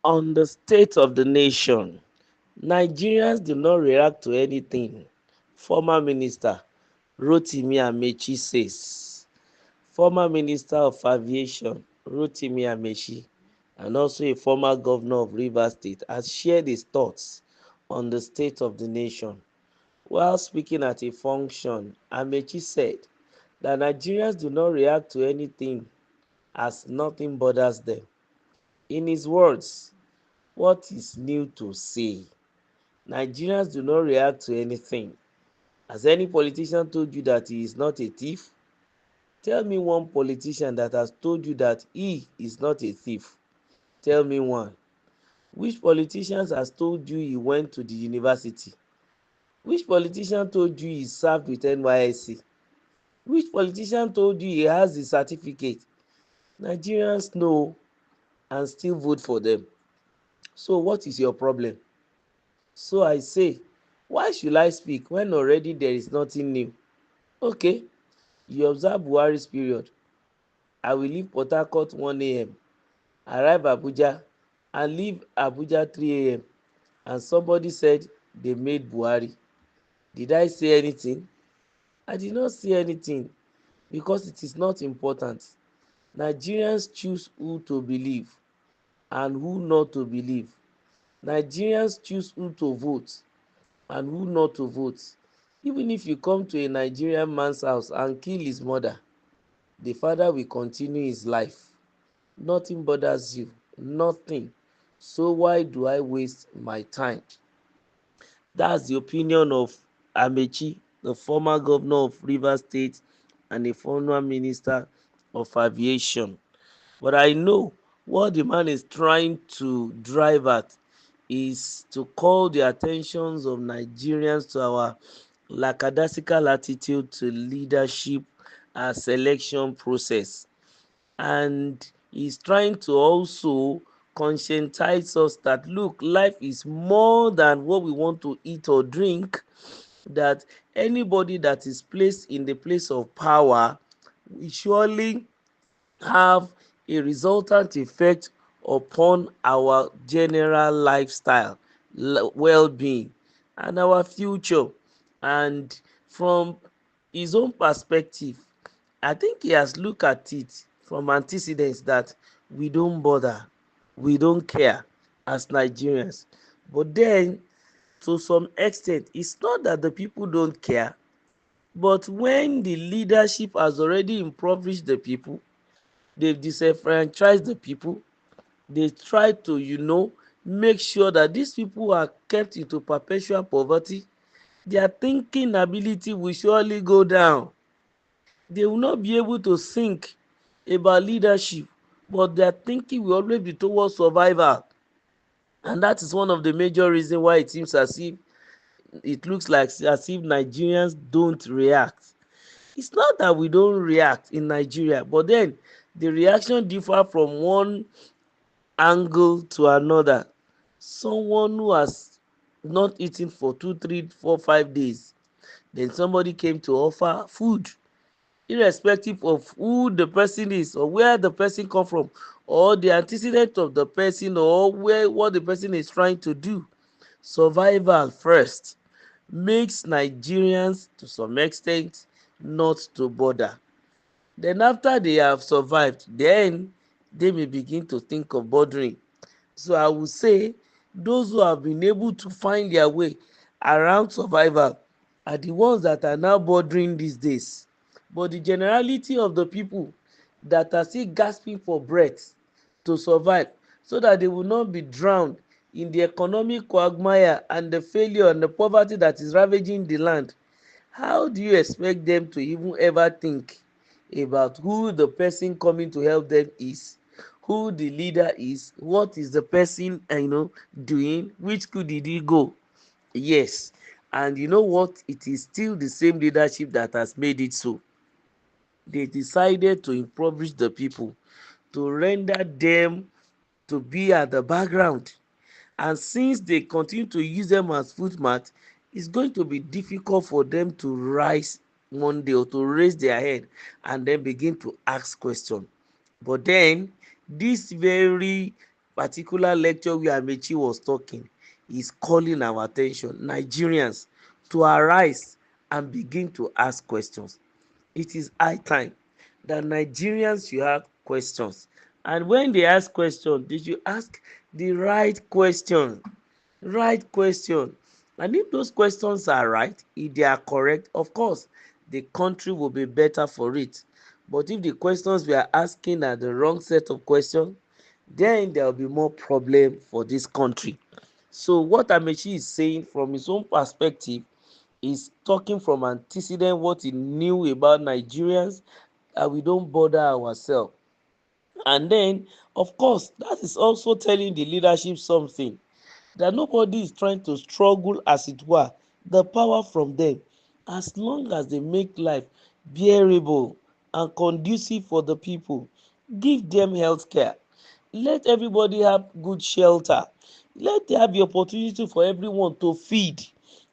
On the state of the nation, Nigerians do not react to anything, former Minister Rotimi Amaechi says. Former Minister of Aviation Rotimi Amaechi and also a former governor of Rivers State has shared his thoughts on the state of the nation. While speaking at a function, Amaechi said that Nigerians do not react to anything as nothing bothers them. In his words, what is new to say? Nigerians do not react to anything. Has any politician told you that he is not a thief? Tell me one politician that has told you that he is not a thief. Tell me one. Which politician has told you he went to the university? Which politician told you he served with NYSC? Which politician told you he has the certificate? Nigerians know and still vote for them. So what is your problem? So I say, why should I speak when already there is nothing new? Okay, you observe Buhari's period. I will leave Port Harcourt 1 a.m., arrive Abuja and leave Abuja 3 a.m. and somebody said they made Buhari. Did I say anything? I did not say anything because it is not important. Nigerians choose who to believe and who not to believe. Nigerians choose who to vote and who not to vote. Even if you come to a Nigerian man's house and kill his mother, the father will continue his life. Nothing bothers you, nothing. So why do I waste my time? That's the opinion of Amaechi, the former governor of Rivers State and a former minister of aviation. But I know what the man is trying to drive at is to call the attentions of Nigerians to our lackadaisical attitude to leadership and selection process. And he's trying to also conscientize us that look, life is more than what we want to eat or drink, that anybody that is placed in the place of power will surely have a resultant effect upon our general lifestyle, well-being, and our future. And from his own perspective, I think he has looked at it from antecedents that we don't bother, we don't care as Nigerians. But then, to some extent, it's not that the people don't care, but when the leadership has already impoverished the people, they've disenfranchised the people, they try to make sure that these people are kept into perpetual poverty, their thinking ability will surely go down. They will not be able to think about leadership, but their thinking will always be towards survival. And that is one of the major reasons why it seems as if it looks like as if Nigerians don't react. It's not that we don't react in Nigeria, but then the reaction differ from one angle to another. Someone who has not eaten for 2, 3, 4, 5 days, then somebody came to offer food, irrespective of who the person is or where the person come from or the antecedent of the person or what the person is trying to do. Survival first makes Nigerians to some extent not to bother. Then after they have survived, then they may begin to think of bothering. So I would say those who have been able to find their way around survival are the ones that are now bothering these days. But the generality of the people that are still gasping for breath to survive so that they will not be drowned in the economic quagmire and the failure and the poverty that is ravaging the land, how do you expect them to even ever think about who the person coming to help them is, who the leader is, what is the person doing, which school did he go? Yes, and you know what, it is still the same leadership that has made it so. They decided to impoverish the people, to render them to be at the background, and since they continue to use them as footmat, it's going to be difficult for them to rise one day or to raise their head and then begin to ask questions. But then this very particular lecture where Amaechi was talking is calling our attention, Nigerians, to arise and begin to ask questions. It is high time that Nigerians should have questions. And when they ask questions, they should ask the right question. Right question. And if those questions are right, if they are correct, of course, the country will be better for it. But if the questions we are asking are the wrong set of questions, then there will be more problem for this country. So what Amaechi is saying from his own perspective is talking from antecedent what he knew about Nigerians, that we don't bother ourselves. And then, of course, that is also telling the leadership something, that nobody is trying to struggle, as it were, the power from them, as long as they make life bearable and conducive for the people. Give them health care, let everybody have good shelter, let there be opportunity for everyone to feed,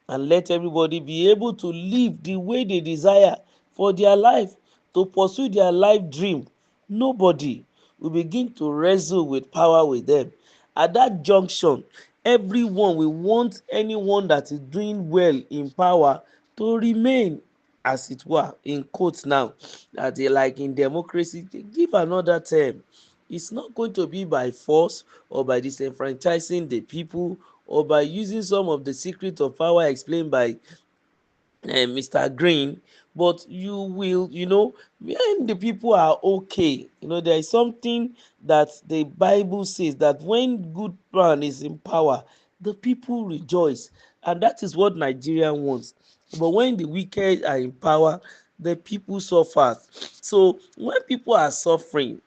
and let everybody be able to live the way they desire for their life, to pursue their life dream. Nobody will begin to wrestle with power with them. At that junction, everyone will want anyone that is doing well in power to remain, as it were, in quotes now, that they like in democracy, they give another term. It's not going to be by force or by disenfranchising the people or by using some of the secrets of power explained by Mr. Green, but you will, when the people are okay, there is something that the Bible says, that when good man is in power, the people rejoice, and that is what Nigeria wants. But when the wicked are in power, the people suffer. So when people are suffering,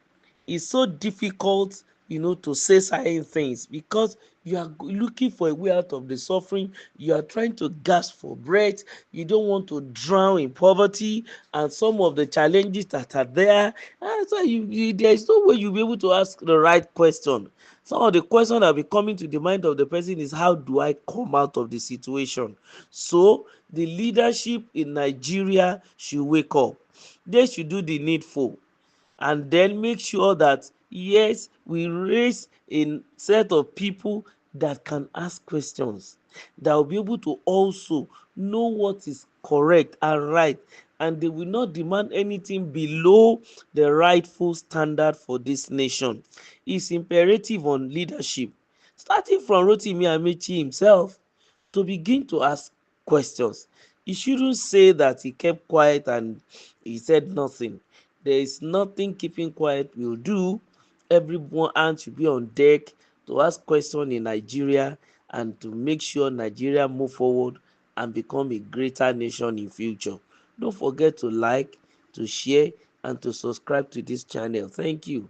it's so difficult, to say certain things, because you are looking for a way out of the suffering. You are trying to gasp for breath. You don't want to drown in poverty and some of the challenges that are there. And so there is no way you'll be able to ask the right question. Some of the questions that will be coming to the mind of the person is, how do I come out of the situation? So the leadership in Nigeria should wake up. They should do the needful, and then make sure that, yes, we raise a set of people that can ask questions, that will be able to also know what is correct and right, and they will not demand anything below the rightful standard for this nation. It's imperative on leadership, starting from Rotimi Amaechi himself, to begin to ask questions. He shouldn't say that he kept quiet and he said nothing. There is nothing keeping quiet will do. Everyone hand should be on deck to ask questions in Nigeria, and to make sure Nigeria move forward and become a greater nation in future. Don't forget to like, to share, and to subscribe to this channel. Thank you.